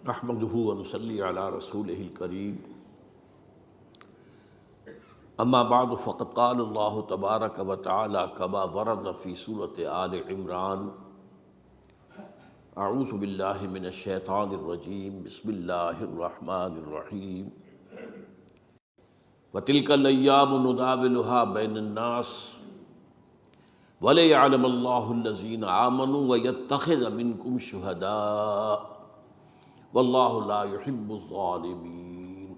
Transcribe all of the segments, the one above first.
نحمده ونصلي على رسوله الكريم اما بعد فقد قال الله تبارك وتعالى كما ورد في سورة آل عمران اعوذ بالله من الشیطان الرجیم بسم اللہ الرحمن الرحیم وتلك الأيام نداولها بين الناس وَلِيَعْلَمَ اللَّهُ الَّذِينَ آمَنُوا وَيَتَّخِذَ مِنكُمْ شُهَدَاءَ وَاللَّهُ لَا يُحِبُّ الظَّالِمِينَ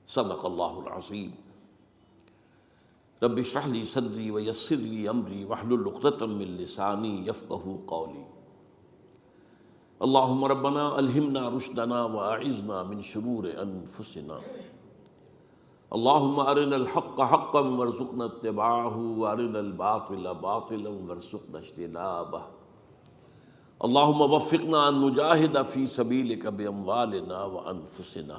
صدق اللہ العظیم۔ رب اشرح لي صدری ويسر لي أمری واحلل عقدۃ من لسانی یفقہوا قولی۔ اللہم ربنا الہمنا رشدنا واعذنا من شرور انفسنا۔ اللہم ارنا الحق حقا وارزقنا اتباعہ وارنا الباطل باطلا وارزقنا اجتنابہ۔ اللہم وفقنا ان نجاہد فی سبیلک باموالنا وانفسنا۔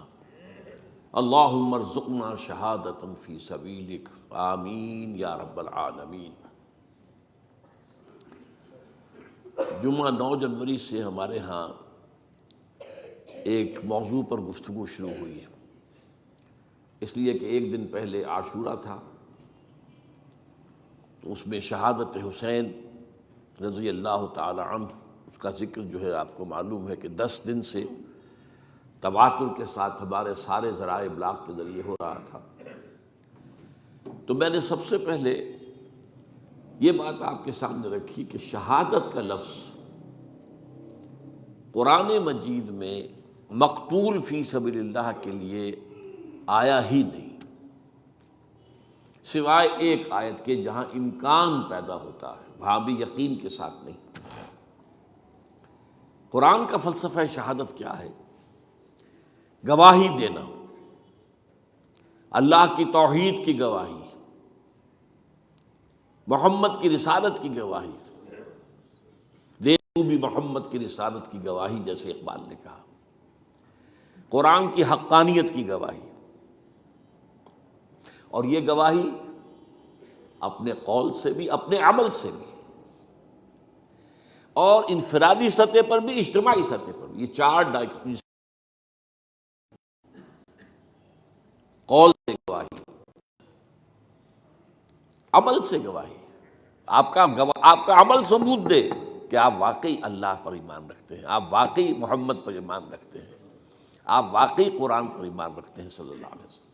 اللہم ارزقنا شہادۃ فی سبیلک آمین یا رب العالمین۔ جمعہ 9 جنوری سے ہمارے ہاں ایک موضوع پر گفتگو شروع ہوئی ہے، اس لیے کہ ایک دن پہلے عاشورہ تھا، تو اس میں شہادت حسین رضی اللہ تعالی عنہ، اس کا ذکر جو ہے آپ کو معلوم ہے کہ 10 دن سے تواتر کے ساتھ ہمارے سارے ذرائع ابلاغ کے ذریعے ہو رہا تھا۔ تو میں نے سب سے پہلے یہ بات آپ کے سامنے رکھی کہ شہادت کا لفظ قرآن مجید میں مقتول فی سبیل اللہ کے لیے آیا ہی نہیں، سوائے ایک آیت کے جہاں امکان پیدا ہوتا ہے، وہاں بھی یقین کے ساتھ نہیں۔ قرآن کا فلسفہ شہادت کیا ہے؟ گواہی دینا، اللہ کی توحید کی گواہی، محمد کی رسالت کی گواہی، دے تو بھی محمد کی رسالت کی گواہی، جیسے اقبال نے کہا، قرآن کی حقانیت کی گواہی۔ اور یہ گواہی اپنے قول سے بھی، اپنے عمل سے بھی، اور انفرادی سطح پر بھی، اجتماعی سطح پر بھی، یہ 4 ڈائمنشن، قول سے گواہی، عمل سے گواہی، آپ کا عمل ثبوت دے کہ آپ واقعی اللہ پر ایمان رکھتے ہیں، آپ واقعی محمد پر ایمان رکھتے ہیں، آپ واقعی قرآن پر ایمان رکھتے ہیں صلی اللہ علیہ وسلم۔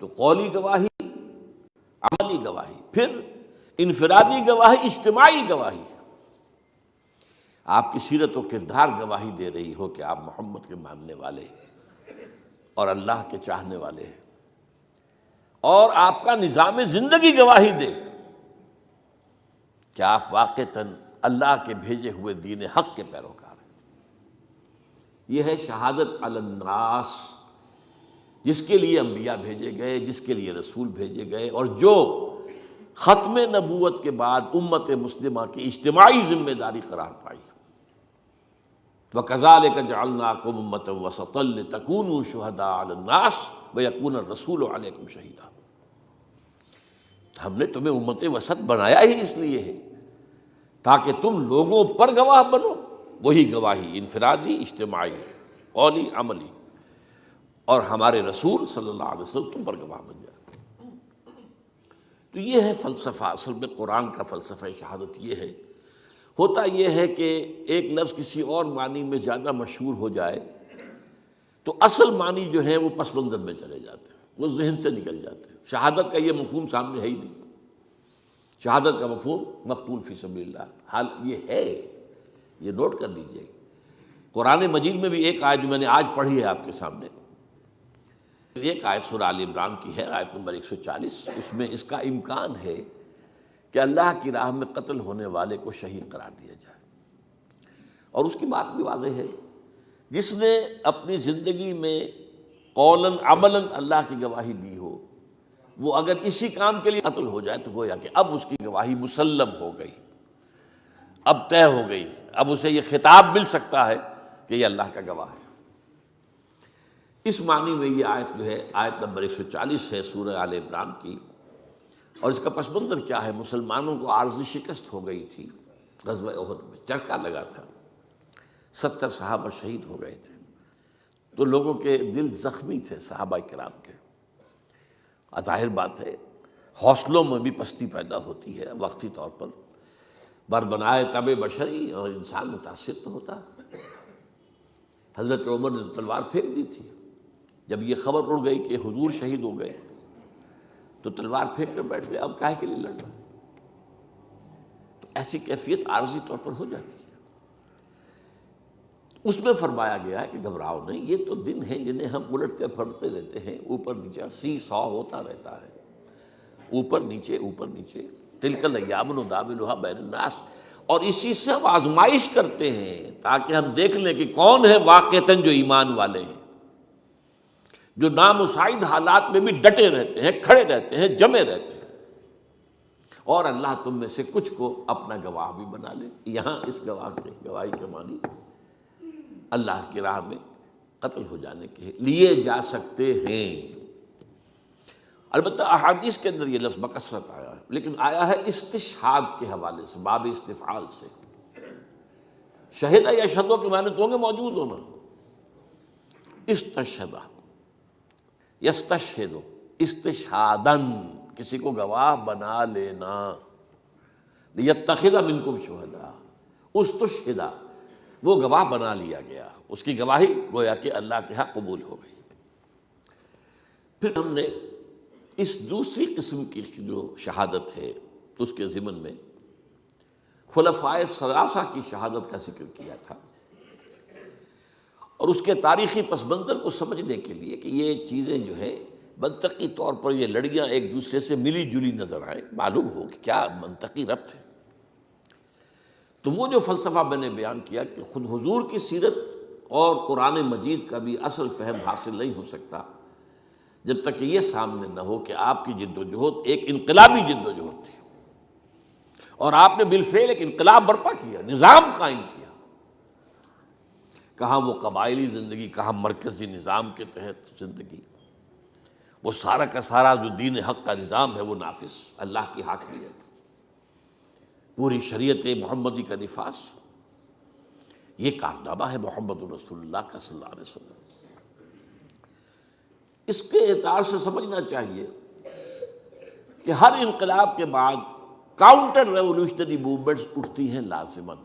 تو قولی گواہی، عملی گواہی، پھر انفرادی گواہی، اجتماعی گواہی، آپ کی سیرت و کردار گواہی دے رہی ہو کہ آپ محمد کے ماننے والے اور اللہ کے چاہنے والے ہیں، اور آپ کا نظام زندگی گواہی دے کہ آپ واقعتاً اللہ کے بھیجے ہوئے دین حق کے پیروکار ہیں۔ یہ ہے شہادت علی الناس، جس کے لیے انبیاء بھیجے گئے، جس کے لیے رسول بھیجے گئے، اور جو ختم نبوت کے بعد امت مسلمہ کی اجتماعی ذمہ داری قرار پائی۔ وَكَذَلِكَ جَعَلْنَاكُمْ أُمَّةً وَسَطًا لِتَكُونُوا شُهَدَاءَ عَلَى النَّاسِ وَيَكُونَ الرَّسُولُ عَلَيْكُمْ شَهِيدًا۔ ہم نے تمہیں امت وسط بنایا ہی اس لیے ہے تاکہ تم لوگوں پر گواہ بنو، وہی گواہی انفرادی، اجتماعی، قولی، عملی، اور ہمارے رسول صلی اللہ علیہ وسلم تم پر گواہ بن جائے۔ تو یہ ہے فلسفہ، اصل میں قرآن کا فلسفہ شہادت یہ ہے۔ ہوتا یہ ہے کہ ایک لفظ کسی اور معنی میں زیادہ مشہور ہو جائے تو اصل معنی جو ہے وہ پس منظر میں چلے جاتے ہیں، وہ ذہن سے نکل جاتے ہیں۔ شہادت کا یہ مفہوم سامنے ہے ہی نہیں، شہادت کا مفہوم مقتول فی سبیل اللہ، حال یہ ہے، یہ نوٹ کر لیجئے۔ قرآن مجید میں بھی ایک آیت جو میں نے آج پڑھی ہے آپ کے سامنے، ایک آیت سورہ آل عمران کی ہے، آیت نمبر 140، اس میں اس کا امکان ہے کہ اللہ کی راہ میں قتل ہونے والے کو شہید قرار دیا جائے، اور اس کی بات بھی واضح ہے، جس نے اپنی زندگی میں قولاً عملاً اللہ کی گواہی دی ہو، وہ اگر اسی کام کے لیے قتل ہو جائے تو گویا کہ اب اس کی گواہی مسلم ہو گئی، اب طے ہو گئی، اب اسے یہ خطاب مل سکتا ہے کہ یہ اللہ کا گواہ ہے۔ اس معنی میں یہ آیت جو ہے، آیت نمبر 140 ہے سورہ آل عمران کی، اور اس کا پس منظر کیا ہے؟ مسلمانوں کو عارضی شکست ہو گئی تھی غزوہ احد میں، چرکا لگا تھا، 70 صحابہ شہید ہو گئے تھے، تو لوگوں کے دل زخمی تھے صحابہ کرام کے۔ ظاہر بات ہے حوصلوں میں بھی پستی پیدا ہوتی ہے وقتی طور پر، بربنائے طبع بشری، اور انسان متاثر تو ہوتا ہے۔ حضرت عمر نے تلوار پھینک دی تھی، جب یہ خبر اڑ گئی کہ حضور شہید ہو گئے تو تلوار پھینک کر بیٹھ گئے، اب کاہے کے لیے لڑنا؟ تو ایسی کیفیت عارضی طور پر ہو جاتی ہے۔ اس میں فرمایا گیا ہے کہ گھبراؤ نہیں، یہ تو دن ہیں جنہیں ہم الٹ کے پھرتے رہتے ہیں، اوپر نیچے سی سو ہوتا رہتا ہے، اوپر نیچے اوپر نیچے، تلک الایام نداولها بین الناس، اور اسی سے ہم آزمائش کرتے ہیں تاکہ ہم دیکھ لیں کہ کون ہے واقعتاً جو ایمان والے ہیں، جو نامساعد حالات میں بھی ڈٹے رہتے ہیں، کھڑے رہتے ہیں، جمے رہتے ہیں، اور اللہ تم میں سے کچھ کو اپنا گواہ بھی بنا لے۔ یہاں اس گواہی کے معنی اللہ کی راہ میں قتل ہو جانے کے لیے جا سکتے ہیں۔ البتہ احادیث کے اندر یہ لفظ بکثرت آیا ہے، لیکن آیا ہے استشہاد کے حوالے سے، باب استفعال سے۔ شہدہ یا شہدوں کے معنی تو ہوں گے موجود ہونا۔ استشہدہ، یستشہد، استشہادن، کسی کو گواہ بنا لینا، لیتخذ منکم شہداء، استشہدہ، وہ گواہ بنا لیا گیا، اس کی گواہی گویا کہ اللہ کے ہاں قبول ہو گئی۔ پھر ہم نے اس دوسری قسم کی جو شہادت ہے اس کے ضمن میں خلفائے ثلاثہ کی شہادت کا ذکر کیا تھا، اور اس کے تاریخی پس منظر کو سمجھنے کے لیے کہ یہ چیزیں جو ہے منطقی طور پر یہ لڑیاں ایک دوسرے سے ملی جلی نظر آئیں، معلوم ہو کہ کیا منطقی ربط ہے، تو وہ جو فلسفہ میں نے بیان کیا کہ خود حضور کی سیرت اور قرآن مجید کا بھی اصل فہم حاصل نہیں ہو سکتا جب تک کہ یہ سامنے نہ ہو کہ آپ کی جد و جہد ایک انقلابی جد و جہد تھی، اور آپ نے بالفعل ایک انقلاب برپا کیا، نظام قائم کیا۔ کہاں وہ قبائلی زندگی، کہاں مرکزی نظام کے تحت زندگی، وہ سارا کا سارا جو دین حق کا نظام ہے وہ نافذ، اللہ کی حاکمیت، پوری شریعت محمدی کا نفاذ، یہ کارنامہ ہے محمد رسول اللہ کا صلی اللہ علیہ وسلم۔ اس کے اعتبار سے سمجھنا چاہیے کہ ہر انقلاب کے بعد کاؤنٹر ریولوشنری موومنٹس اٹھتی ہیں لازماً۔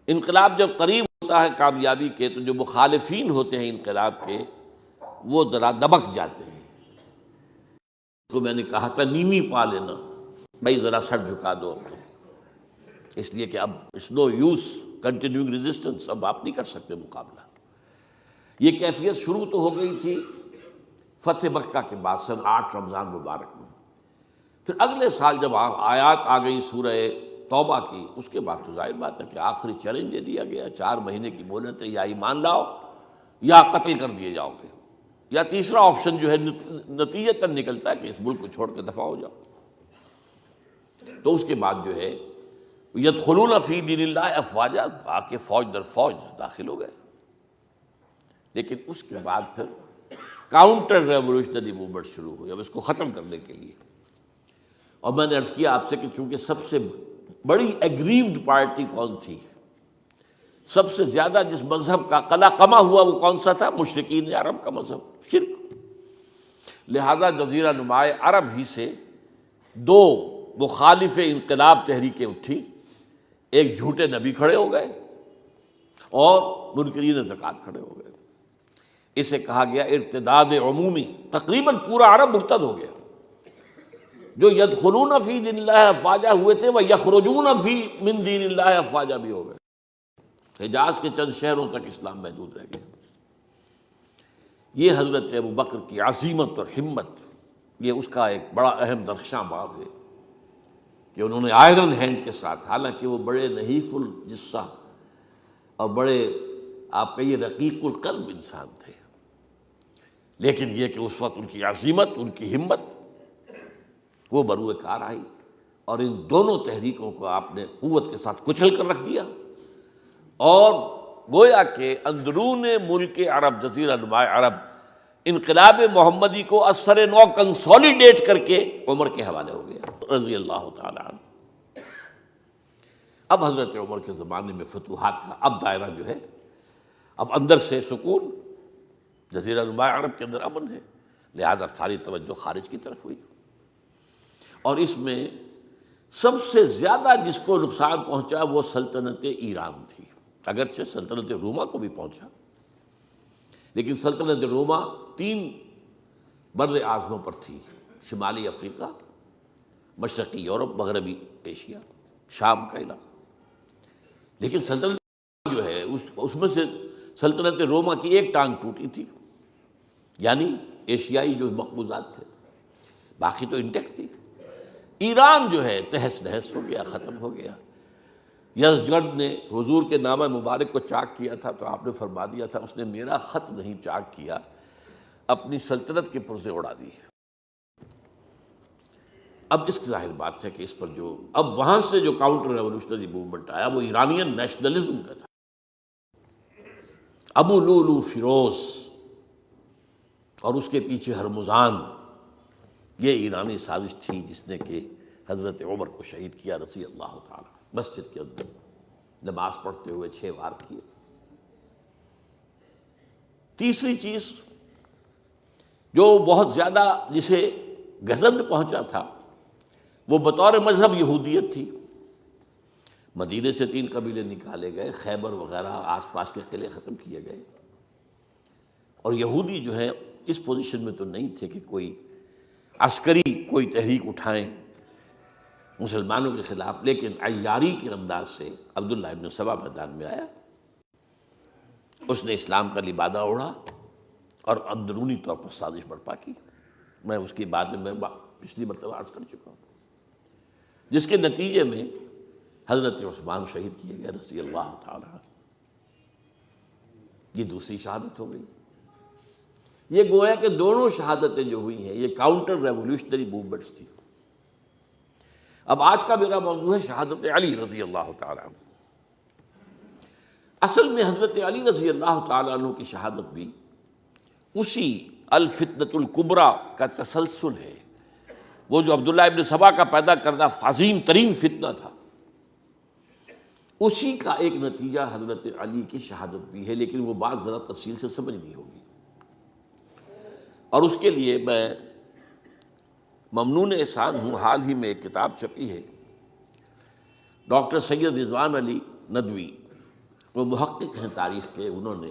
انقلاب جب قریب ہوتا ہے کامیابی کے تو جو مخالفین ہوتے ہیں انقلاب کے وہ ذرا دبک جاتے ہیں، تو میں نے کہا تھا نیمی پا لینا، بھائی ذرا سر جھکا دو، اس لیے کہ اب it's no use continuing resistance, اب آپ نہیں کر سکتے مقابلہ۔ یہ کیفیت شروع تو ہو گئی تھی فتح مکہ کے بعد سن 8 رمضان مبارک میں، پھر اگلے سال جب آیات آ گئی سورہ توبہ کی، اس کے بعد تو ظاہر بات ہے کہ آخری چیلنج دے دیا گیا، 4 مہینے کی مہلت ہے، یا ایمان لاؤ یا قتل کر دیے جاؤ گے، یا تیسرا آپشن جو ہے نتیجتاً نکلتا ہے کہ اس ملک کو چھوڑ کے دفع ہو جاؤ۔ تو اس کے بعد جو ہے یدخلون فی دین اللہ افواجا، آ کے فوج در فوج داخل ہو گئے، لیکن اس کے بعد پھر کاؤنٹر ریولوشنری موومنٹ شروع ہوئی اب اس کو ختم کرنے کے لیے۔ اور میں نے عرض کیا آپ سے کہ چونکہ سب سے بڑی ایگریوڈ پارٹی کون تھی، سب سے زیادہ جس مذہب کا قلع قمع ہوا وہ کون سا تھا؟ مشرکین عرب کا مذہب، شرک۔ لہذا جزیرہ نماء عرب ہی سے 2 مخالف انقلاب تحریکیں اٹھی، ایک جھوٹے نبی کھڑے ہو گئے اور منکرین زکوٰۃ کھڑے ہو گئے۔ اسے کہا گیا ارتداد عمومی، تقریباً پورا عرب مرتد ہو گیا۔ جو یدخلون فی دین اللہ افواجا ہوئے تھے وہ یخرجون فی من دین اللہ افواجا بھی ہو گئے۔ حجاز کے چند شہروں تک اسلام محدود رہ گیا۔ یہ حضرت ابوبکر کی عزیمت اور ہمت، یہ اس کا ایک بڑا اہم درخشاں باب ہے کہ انہوں نے آئرن ہینڈ کے ساتھ، حالانکہ وہ بڑے نحیف الجثہ اور بڑے آپ کہیے رقیق القلب انسان تھے، لیکن یہ کہ اس وقت ان کی عزیمت، ان کی ہمت وہ بروئے کار آئی، اور ان دونوں تحریکوں کو آپ نے قوت کے ساتھ کچل کر رکھ دیا، اور گویا کہ اندرون ملک عرب، جزیرہ نماء عرب، انقلاب محمدی کو اثر نو کنسولیڈیٹ کر کے عمر کے حوالے ہو گیا رضی اللہ تعالی عنہ۔ اب حضرت عمر کے زمانے میں فتوحات کا اب دائرہ جو ہے، اب اندر سے سکون، جزیرہ نما عرب کے اندر امن ہے، لہذا ساری توجہ خارج کی طرف ہوئی۔ اور اس میں سب سے زیادہ جس کو نقصان پہنچا وہ سلطنت ایران تھی، اگرچہ سلطنت روما کو بھی پہنچا، لیکن سلطنت روما 3 بر اعظموں پر تھی، شمالی افریقہ، مشرقی یورپ، مغربی ایشیا، شام کا علاقہ۔ لیکن سلطنت جو ہے اس میں سے سلطنت روما کی ایک ٹانگ ٹوٹی تھی، یعنی ایشیائی جو مقبوضات تھے، باقی تو انٹیکٹ تھی۔ ایران جو ہے تہس نہس ہو گیا، ختم ہو گیا۔ یزدگرد نے حضور کے نامہ مبارک کو چاک کیا تھا تو آپ نے فرما دیا تھا اس نے میرا خط نہیں چاک کیا، اپنی سلطنت کے پرزے اڑا دی۔ اب اس کی ظاہر بات ہے کہ اس پر جو اب وہاں سے جو کاؤنٹر ریولوشنری موومنٹ آیا وہ ایرانین نیشنلزم کا تھا۔ ابو لولو فیروز اور اس کے پیچھے ہرمزان، یہ ایرانی سازش تھی جس نے کہ حضرت عمر کو شہید کیا رضی اللہ تعالی، مسجد کے اندر نماز پڑھتے ہوئے 6 وار کیے۔ تیسری چیز جو بہت زیادہ جسے گزند پہنچا تھا وہ بطور مذہب یہودیت تھی۔ مدینے سے 3 قبیلے نکالے گئے، خیبر وغیرہ آس پاس کے قلعے ختم کیے گئے، اور یہودی جو ہیں اس پوزیشن میں تو نہیں تھے کہ کوئی عسکری کوئی تحریک اٹھائیں مسلمانوں کے خلاف، لیکن عیاری کے انداز سے عبداللہ ابن سبا میدان میں آیا، اس نے اسلام کا لبادہ اوڑھا اور اندرونی طور پر سازش برپا کی۔ میں اس کی بات میں پچھلی مرتبہ عرض کر چکا ہوں، جس کے نتیجے میں حضرت عثمان شہید کیے گئے رضی اللہ تعالی عنہ۔ یہ دوسری شہادت ہو گئی۔ یہ گویا کہ دونوں شہادتیں جو ہوئی ہیں یہ کاؤنٹر ریولوشنری موومنٹس تھی۔ اب آج کا میرا موضوع ہے شہادت علی رضی اللہ تعالی عنہ۔ اصل میں حضرت علی رضی اللہ تعالی عنہ کی شہادت بھی اسی الفتنۃ الکبریٰ کا تسلسل ہے، وہ جو عبداللہ ابن سبا کا پیدا کردہ عظیم ترین فتنہ تھا، اسی کا ایک نتیجہ حضرت علی کی شہادت بھی ہے، لیکن وہ بات ذرا تفصیل سے سمجھنی ہوگی۔ اور اس کے لیے میں ممنون احسان ہوں، حال ہی میں ایک کتاب چھپی ہے، ڈاکٹر سید رضوان علی ندوی، وہ محقق ہیں تاریخ کے، انہوں نے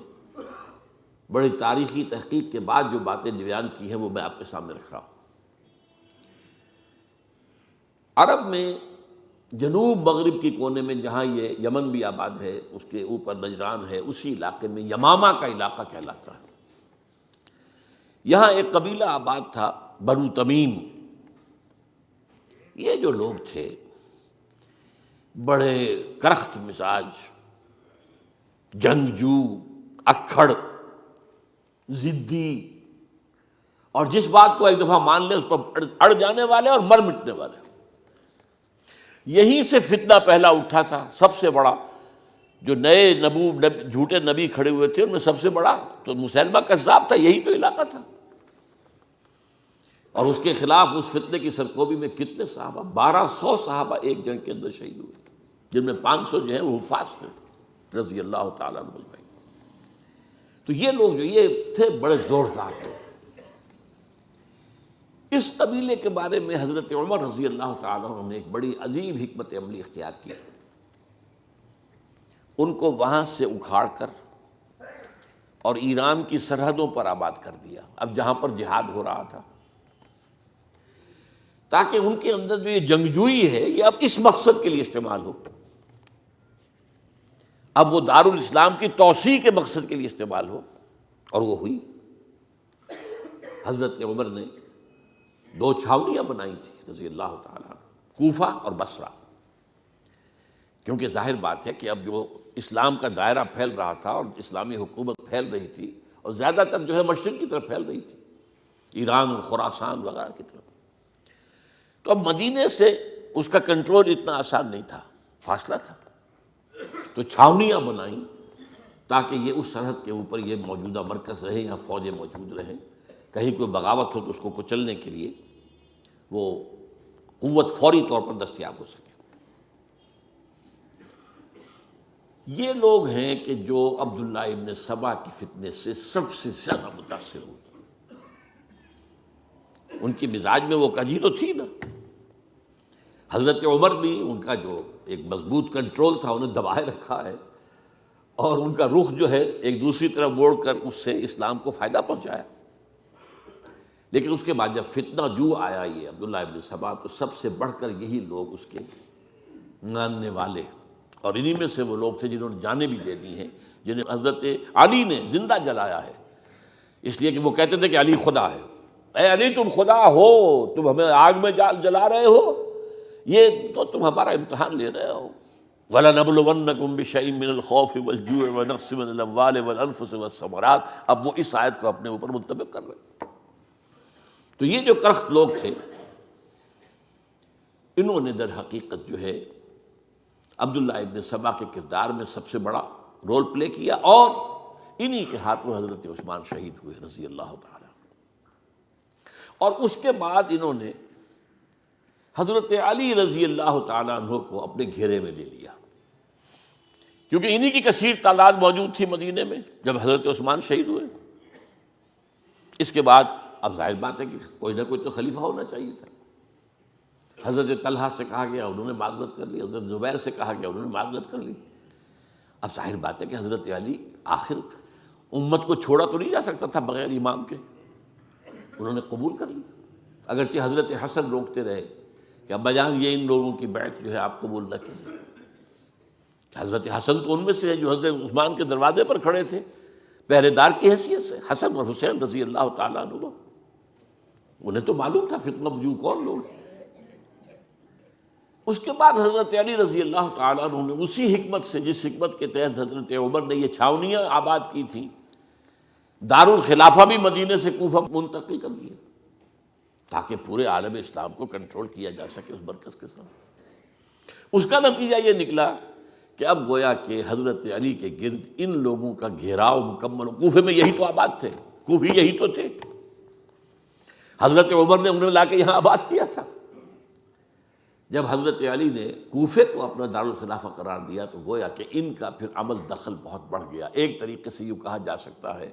بڑی تاریخی تحقیق کے بعد جو باتیں بیان کی ہیں وہ میں آپ کے سامنے رکھ رہا ہوں۔ عرب میں جنوب مغرب کی کونے میں جہاں یہ یمن بھی آباد ہے، اس کے اوپر نجران ہے، اسی علاقے میں یمامہ کا علاقہ کہلاتا ہے۔ یہاں ایک قبیلہ آباد تھا بنو تمیم۔ یہ جو لوگ تھے بڑے کرخت مزاج، جنگجو، اکھڑ، ضدی، اور جس بات کو ایک دفعہ مان لے اس پر اڑ جانے والے اور مر مٹنے والے۔ یہیں سے فتنہ پہلا اٹھا تھا، سب سے بڑا جو نئے جھوٹے نبی کھڑے ہوئے تھے ان میں سب سے بڑا تو مسیلمہ کذاب تھا، یہی تو علاقہ تھا۔ اور اس کے خلاف اس فتنے کی سرکوبی میں کتنے صحابہ، 1200 صحابہ ایک جنگ کے اندر شہید ہوئے، جن میں 500 جو ہیں وہ حفاظ تھے رضی اللہ تعالیٰ عنہ اجمعین۔ تو یہ لوگ جو یہ تھے بڑے زوردار تھے۔ اس قبیلے کے بارے میں حضرت عمر رضی اللہ تعالیٰ عنہ نے ایک بڑی عجیب حکمت عملی اختیار کی۔ ان کو وہاں سے اکھاڑ کر اور ایران کی سرحدوں پر آباد کر دیا، اب جہاں پر جہاد ہو رہا تھا، تاکہ ان کے اندر جو یہ جنگجوئی ہے یہ اب اس مقصد کے لیے استعمال ہو، اب وہ دارالاسلام کی توسیع کے مقصد کے لیے استعمال ہو، اور وہ ہوئی۔ حضرت عمر نے 2 چھاونیاں بنائی تھی رضی اللہ تعالیٰ عنہ، کوفہ اور بصرہ، کیونکہ ظاہر بات ہے کہ اب جو اسلام کا دائرہ پھیل رہا تھا اور اسلامی حکومت پھیل رہی تھی، اور زیادہ تر جو ہے مشرق کی طرف پھیل رہی تھی، ایران اور خراسان وغیرہ کی طرف، تو اب مدینے سے اس کا کنٹرول اتنا آسان نہیں تھا، فاصلہ تھا، تو چھاونیاں بنائیں تاکہ یہ اس سرحد کے اوپر یہ موجودہ مرکز رہے یا فوجیں موجود رہیں، کہیں کوئی بغاوت ہو تو اس کو کچلنے کے لیے وہ قوت فوری طور پر دستیاب ہو سکے۔ یہ لوگ ہیں کہ جو عبداللہ ابن سبا کی فتنے سے سب سے زیادہ متاثر ہوئے. ان کی مزاج میں وہ کجی تو تھی نا. حضرت عمر بھی ان کا جو ایک مضبوط کنٹرول تھا انہیں دبائے رکھا ہے، اور ان کا رخ جو ہے ایک دوسری طرف موڑ کر اس سے اسلام کو فائدہ پہنچایا. لیکن اس کے بعد جب فتنہ جو آیا یہ عبداللہ ابن سبا، تو سب سے بڑھ کر یہی لوگ اس کے ماننے والے، اور انہی میں سے وہ لوگ تھے جنہوں نے جانیں بھی دے دی ہیں، جنہیں حضرت علی نے زندہ جلایا ہے، اس لیے کہ وہ کہتے تھے کہ علی خدا ہے. اے علی تم خدا ہو، تم ہمیں آگ میں جلا رہے ہو، یہ تو تم ہمارا امتحان لے رہے ہو. وَلَنَبْلُوَنَّكُمْ بِشَيْءٍ مِّنَ الْخَوْفِ وَالْجُوعِ وَنَقْصٍ مِّنَ الْأَمْوَالِ وَالْأَنفُسِ وَالثَّمَرَاتِ. اب وہ اس آیت کو اپنے اوپر منطبق کر رہے ہیں. تو یہ جو کرخت لوگ تھے، انہوں نے در حقیقت جو ہے عبداللہ ابن سبا کے کردار میں سب سے بڑا رول پلے کیا، اور انہی کے ہاتھوں حضرت عثمان شہید ہوئے رضی اللہ تعالی. اور اس کے بعد انہوں نے حضرت علی رضی اللہ تعالیٰ عنہ کو اپنے گھیرے میں لے لیا، کیونکہ انہی کی کثیر تعداد موجود تھی مدینے میں جب حضرت عثمان شہید ہوئے. اس کے بعد اب ظاہر بات ہے کہ کوئی نہ کوئی تو خلیفہ ہونا چاہیے تھا. حضرت طلحہ سے کہا گیا، انہوں نے معذرت کر لی. حضرت زبیر سے کہا گیا، انہوں نے معذرت کر لی. اب ظاہر بات ہے کہ حضرت علی آخر امت کو چھوڑا تو نہیں جا سکتا تھا بغیر امام کے. انہوں نے قبول کر لی، اگرچہ حضرت حسن روکتے رہے کہ ابا جان یہ ان لوگوں کی بیعت جو ہے آپ قبول نہ کیجیے. حضرت حسن تو ان میں سے ہیں جو حضرت عثمان کے دروازے پر کھڑے تھے پہرے دار کی حیثیت سے، حسن اور حسین رضی اللہ تعالیٰ عنہ. انہیں تو معلوم تھا فتنہ جو کون لوگ ہیں. اس کے بعد حضرت علی رضی اللہ تعالیٰ عنہ نے اسی حکمت سے جس حکمت کے تحت حضرت عمر نے یہ چھاونیاں آباد کی تھیں، دارالخلافہ بھی مدینے سے کوفہ منتقل کر دیا تاکہ پورے عالم اسلام کو کنٹرول کیا جا سکے اس مرکز کے ساتھ. اس کا نتیجہ یہ نکلا کہ اب گویا کہ حضرت علی کے گرد ان لوگوں کا گھیراؤ مکمل. کوفے میں یہی تو آباد تھے، کوفی یہی تو تھے. حضرت عمر نے انہیں لا کے یہاں آباد کیا تھا. جب حضرت علی نے کوفے کو اپنا دارالخلافہ قرار دیا تو گویا کہ ان کا پھر عمل دخل بہت بڑھ گیا. ایک طریقے سے یوں کہا جا سکتا ہے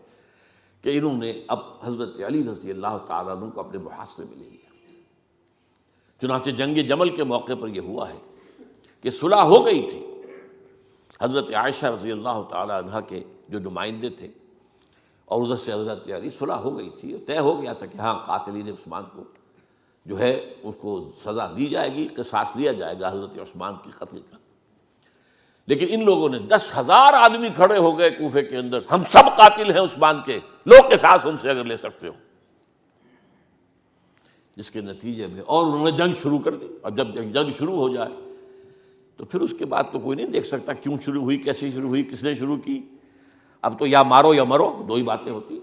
کہ انہوں نے اب حضرت علی رضی اللہ تعالیٰ عنہ کو اپنے محاصرے میں لے لیا. چنانچہ جنگ جمل کے موقع پر یہ ہوا ہے کہ صلح ہو گئی تھی. حضرت عائشہ رضی اللہ تعالیٰ عنہ کے جو نمائندے تھے اور ادھر سے حضرت علی، صلح ہو گئی تھی. طے ہو گیا تھا کہ ہاں قاتلین عثمان کو جو ہے اس کو سزا دی جائے گی، قصاص لیا جائے گا حضرت عثمان کی قتل کا. لیکن ان لوگوں نے 10,000 آدمی کھڑے ہو گئے کوفے کے اندر، ہم سب قاتل ہیں عثمان کے، لوگ قصاص ہم سے اگر لے سکتے ہو. جس کے نتیجے میں اور انہوں نے جنگ شروع کر دی. اور جب جنگ شروع ہو جائے تو پھر اس کے بعد تو کوئی نہیں دیکھ سکتا کیوں شروع ہوئی، کیسے شروع ہوئی، کس نے شروع کی. اب تو یا مارو یا مرو، دو ہی باتیں ہوتی.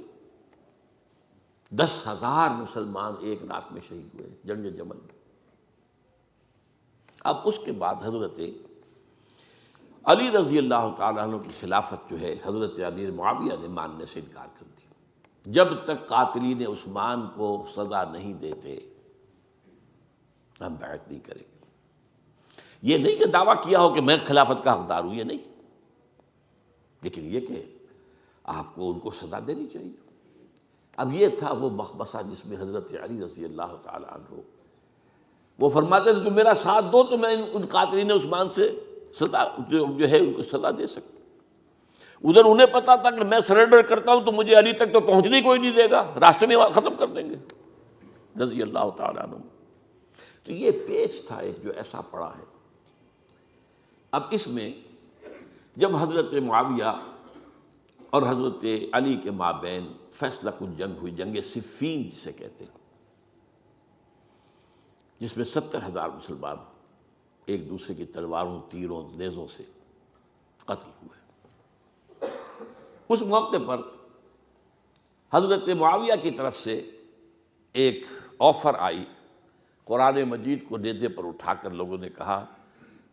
10,000 مسلمان ایک رات میں شہید ہوئے جنگ جمل میں. اب اس کے بعد حضرت علی رضی اللہ تعالیٰ عنہ کی خلافت جو ہے حضرت امیر معاویہ نے ماننے سے انکار کر دیا. جب تک قاتلین عثمان کو سزا نہیں دیتے ہم بیعت نہیں کریں گے. یہ نہیں کہ دعویٰ کیا ہو کہ میں خلافت کا حقدار ہوں، یہ نہیں، لیکن یہ کہ آپ کو ان کو سزا دینی چاہیے. اب یہ تھا وہ مخمصہ جس میں حضرت علی رضی اللہ تعالیٰ عنہ وہ فرماتے تھے تم میرا ساتھ دو تو میں ان قاتلین عثمان سے سزا جو ہے ان کو سزا دے سکتا. ادھر انہیں پتا تھا کہ میں سرنڈر کرتا ہوں تو مجھے علی تک تو پہنچنے کوئی نہیں دے گا، راستے میں ختم کر دیں گے رضی اللہ تعالیٰ عنہ. تو یہ پیچ تھا ایک جو ایسا پڑا ہے. اب اس میں جب حضرت معاویہ اور حضرت علی کے مابین فیصلہ کن جنگ ہوئی، جنگ صفین جسے کہتے ہیں، جس میں 70,000 مسلمان ایک دوسرے کی تلواروں، تیروں، نیزوں سے قتل ہوئے. اس موقع پر حضرت معاویہ کی طرف سے ایک آفر آئی. قرآن مجید کو نیزے پر اٹھا کر لوگوں نے کہا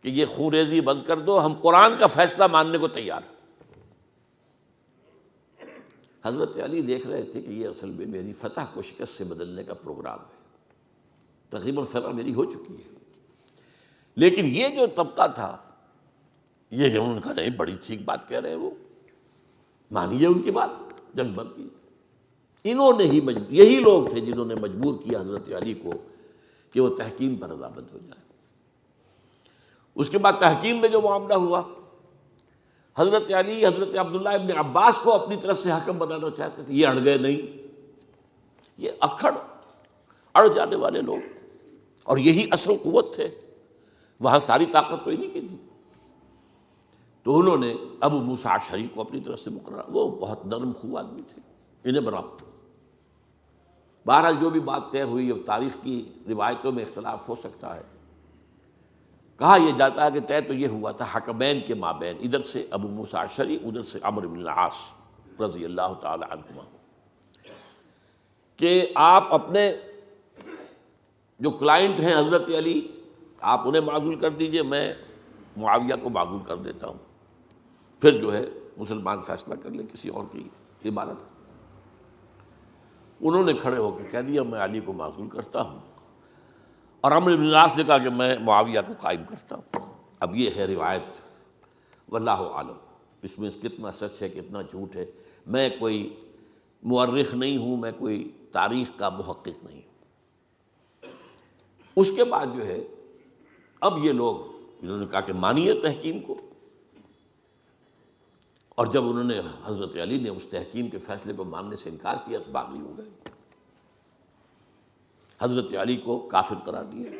کہ یہ خون ریزی بند کر دو، ہم قرآن کا فیصلہ ماننے کو تیار ہیں. حضرت علی دیکھ رہے تھے کہ یہ اصل میں میری فتح کو شکست سے بدلنے کا پروگرام ہے. تقریباً فتح میری ہو چکی ہے، لیکن یہ جو طبقہ تھا یہ ہے ان کا نہیں، بڑی ٹھیک بات کہہ رہے ہیں وہ، مانیے ان کی بات، جنگ بند کی۔ انہوں نے ہی یہی لوگ تھے جنہوں نے مجبور کیا حضرت علی کو کہ وہ تحکیم پر رضامند ہو جائے۔ اس کے بعد تحکیم میں جو معاملہ ہوا، حضرت علی حضرت عبداللہ ابن عباس کو اپنی طرف سے حکم بنانا چاہتے تھے، یہ اڑ گئے نہیں۔ یہ اڑ جانے والے لوگ، اور یہی اصل قوت تھے، وہاں ساری طاقت تو انہیں کی تھی۔ تو انہوں نے ابو موسیٰ اشعری کو اپنی طرف سے مقررہ، وہ بہت نرم خو آدمی تھے، انہیں بناؤ۔ بہرحال جو بھی بات طے ہوئی، اب تاریخ کی روایتوں میں اختلاف ہو سکتا ہے، کہا یہ جاتا ہے کہ طے تو یہ ہوا تھا حکمین کے مابین، ادھر سے ابو موسیٰ اشعری، ادھر سے عمرو بن العاص رضی اللہ تعالی عنہما، کہ آپ اپنے جو کلائنٹ ہیں حضرت علی، آپ انہیں معزول کر دیجئے، میں معاویہ کو معزول کر دیتا ہوں، پھر جو ہے مسلمان فیصلہ کر لیں کسی اور کی عبادت۔ انہوں نے کھڑے ہو کے کہہ دیا میں علی کو معزول کرتا ہوں، اور عمرو بن العاص نے کہا کہ میں معاویہ کو قائم کرتا ہوں۔ اب یہ ہے روایت، واللہ عالم، اس میں کتنا سچ ہے کتنا جھوٹ ہے، میں کوئی مورخ نہیں ہوں، میں کوئی تاریخ کا محقق نہیں ہوں۔ اس کے بعد جو ہے اب یہ لوگ انہوں نے کہا کہ مانیے تحکیم کو، اور جب انہوں نے حضرت علی نے اس تحکیم کے فیصلے کو ماننے سے انکار کیا تو باغی ہو گئے، حضرت علی کو کافر قرار دیا،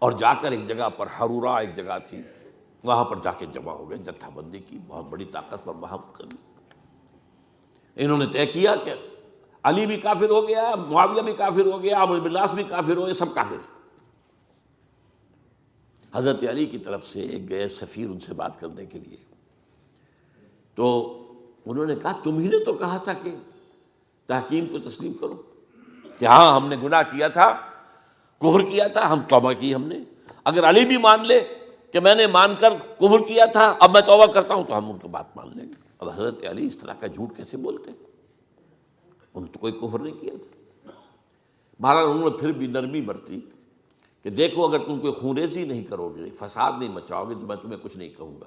اور جا کر ایک جگہ پر حرورہ ایک جگہ تھی، وہاں پر جا کے جمع ہو گئے، جتھا بندی کی، بہت بڑی طاقت پر وہاں کر لی۔ انہوں نے طے کیا کہ علی بھی کافر ہو گیا، معاویہ بھی کافر ہو گیا، عمرو بن العاص بھی کافر ہو گئے، سب کافر ہیں۔ حضرت علی کی طرف سے ایک گئے سفیر ان سے بات کرنے کے لیے، تو انہوں نے کہا تم ہی نے تو کہا تھا کہ تحکیم کو تسلیم کرو، کہ ہاں ہم نے گناہ کیا تھا، کفر کیا تھا، ہم توبہ کی ہم نے، اگر علی بھی مان لے کہ میں نے مان کر کفر کیا تھا اب میں توبہ کرتا ہوں تو ہم ان کی بات مان لیں گے۔ اب حضرت علی اس طرح کا جھوٹ کیسے بولتے ہیں، انہوں نے تو کوئی کفر نہیں کیا تھا۔ بہرحال انہوں نے پھر بھی نرمی برتی کہ دیکھو اگر تم کوئی خونریزی نہیں کرو گے، فساد نہیں مچاؤ گے تو میں تمہیں کچھ نہیں کہوں گا،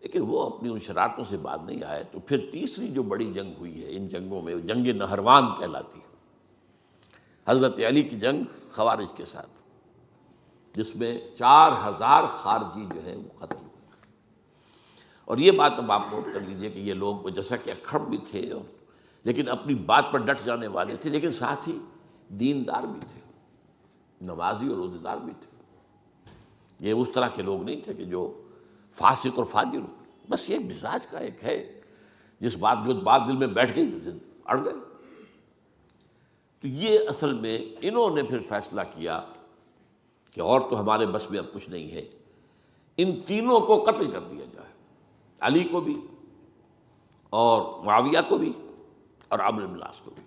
لیکن وہ اپنی ان شرارتوں سے بعد نہیں آئے۔ تو پھر تیسری جو بڑی جنگ ہوئی ہے ان جنگوں میں، جنگ نہروان کہلاتی ہے، حضرت علی کی جنگ خوارج کے ساتھ، جس میں 4000 خارجی جو ہیں وہ قتل ہوئے۔ اور یہ بات اب آپ نوٹ کر لیجئے کہ یہ لوگ جیسا کہ اکھڑ بھی تھے لیکن اپنی بات پر ڈٹ جانے والے تھے، لیکن ساتھ ہی دیندار بھی تھے، نمازی اور روزہ دار بھی تھے۔ یہ اس طرح کے لوگ نہیں تھے کہ جو فاسق اور فاجر ہو، بس یہ مزاج کا ایک ہے، جو بات دل میں بیٹھ گئی اڑ گئے۔ تو یہ اصل میں انہوں نے پھر فیصلہ کیا کہ اور تو ہمارے بس میں اب کچھ نہیں ہے، ان تینوں کو قتل کر دیا جائے، علی کو بھی اور معاویہ کو بھی اور عمرو بن العاص کو بھی۔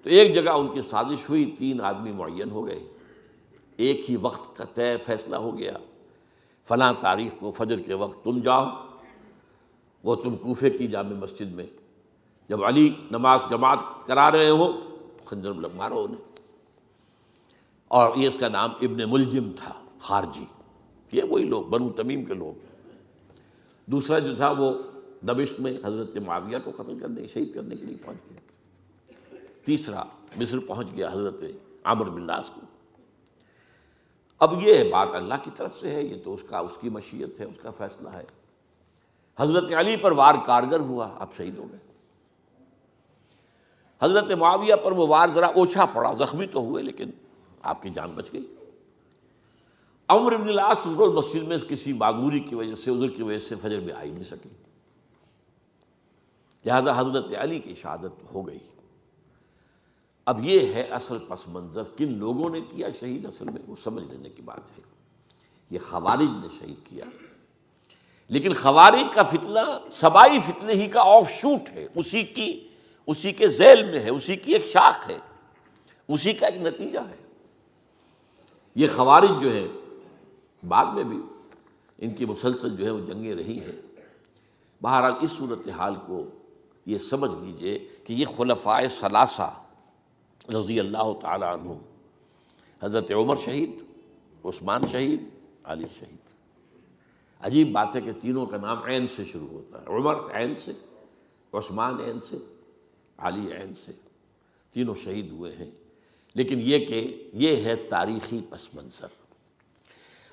تو ایک جگہ ان کی سازش ہوئی، 3 آدمی معین ہو گئے، ایک ہی وقت کا طے فیصلہ ہو گیا، فلاں تاریخ کو فجر کے وقت تم جاؤ، وہ تم کوفے کی جامع مسجد میں، جب علی نماز جماعت کرا رہے ہو خنجر مارو انہیں۔ اور یہ اس کا نام ابن ملجم تھا، خارجی، یہ وہی لوگ بنو تمیم کے لوگ۔ دوسرا جو تھا وہ دمشق میں حضرت معاویہ کو قتل کرنے شہید کرنے کے لیے پہنچ گیا۔ تیسرا مصر پہنچ گیا حضرت عمرو بن العاص کو۔ اب یہ بات اللہ کی طرف سے ہے، یہ تو اس کی مشیت ہے، اس کا فیصلہ ہے۔ حضرت علی پر وار کارگر ہوا، اب شہید ہو گئے۔ حضرت معاویہ پر وہ وار ذرا اوچھا پڑا، زخمی تو ہوئے لیکن آپ کی جان بچ گئی۔ عمرو بن العاص اس روز مسجد میں کسی معذوری کی وجہ سے، عذر کی وجہ سے فجر میں آ ہی نہیں سکے، لہذا حضرت علی کی شہادت ہو گئی۔ اب یہ ہے اصل پس منظر، کن لوگوں نے کیا شہید، اصل میں وہ سمجھ لینے کی بات ہے۔ یہ خوارج نے شہید کیا، لیکن خوارج کا فتنہ سبائی فتنے ہی کا آف شوٹ ہے، اسی کے ذیل میں ہے، اسی کی ایک شاخ ہے، اسی کا ایک نتیجہ ہے۔ یہ خوارج جو ہے بعد میں بھی ان کی مسلسل جو ہے وہ جنگیں رہی ہیں۔ بہرحال اس صورتحال کو یہ سمجھ لیجئے کہ یہ خلفائے ثلاثہ رضی اللہ تعالی عنہ، حضرت عمر شہید، عثمان شہید، علی شہید۔ عجیب بات ہے کہ تینوں کا نام عین سے شروع ہوتا ہے، عمر عین سے، عثمان عین سے، علی عین سے، تینوں شہید ہوئے ہیں۔ لیکن یہ کہ یہ ہے تاریخی پس منظر۔